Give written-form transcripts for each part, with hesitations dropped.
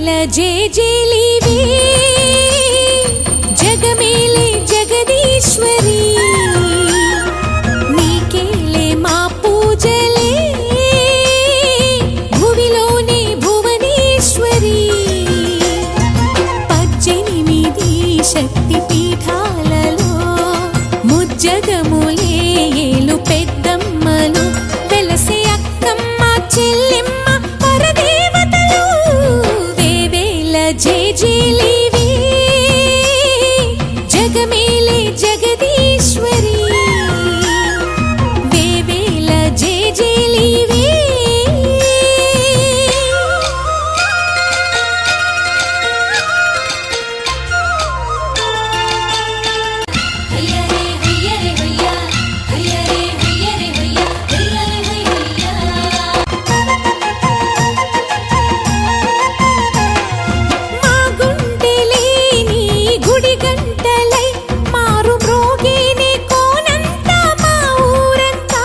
వేవేల జేజేలివే జగమేలే జగదీశ్వరి నీకేలే మా పూజలే భువిలోనే భువనేశ్వరి 18 శక్తి పీఠాలలో ముజ్జగములే ఏలు పెద్దమ్మలు వెలసే అక్కమ్మ చెల్లెమ్మ పరదేవతలు వేవేల జేజేలివే జగమేలే జగదీశ్వరి వేవేల జేజేలివే మా గుండెలేని గుడి గంటలై మారు మ్రోగేనే కోనంతా మా ఊరంతా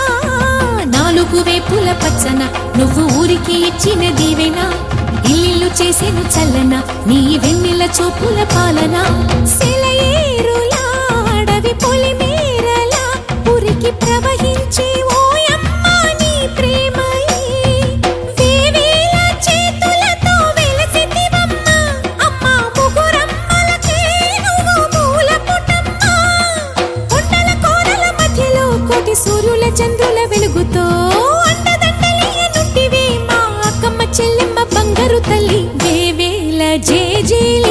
నాలుగు వేపుల పచ్చన నువ్వు ఊరికి ఇచ్చిన దీవెన ఇల్లు చేసేను చల్లన నీ వెన్నెల చూపుల పాలన సెలయేరులా అడవి పొలిమేరలా ఉరికి ప్రవహించే ఓయమ్మ నీ ప్రేమయే వేవేల చేతులతో వెలసితివమ్మ అమ్మ ముగురమ్మలకే నువ్వు మూల పుటమ్మ కొండల కోరల మధ్యలో కోటి సూర్యుల చంద్రుల వెలుగుతో అండదండలియ నుండివే మా అక్కమ్మ చెల్లెమ్మ బంగారు తల్లి వేవేల జేజేలి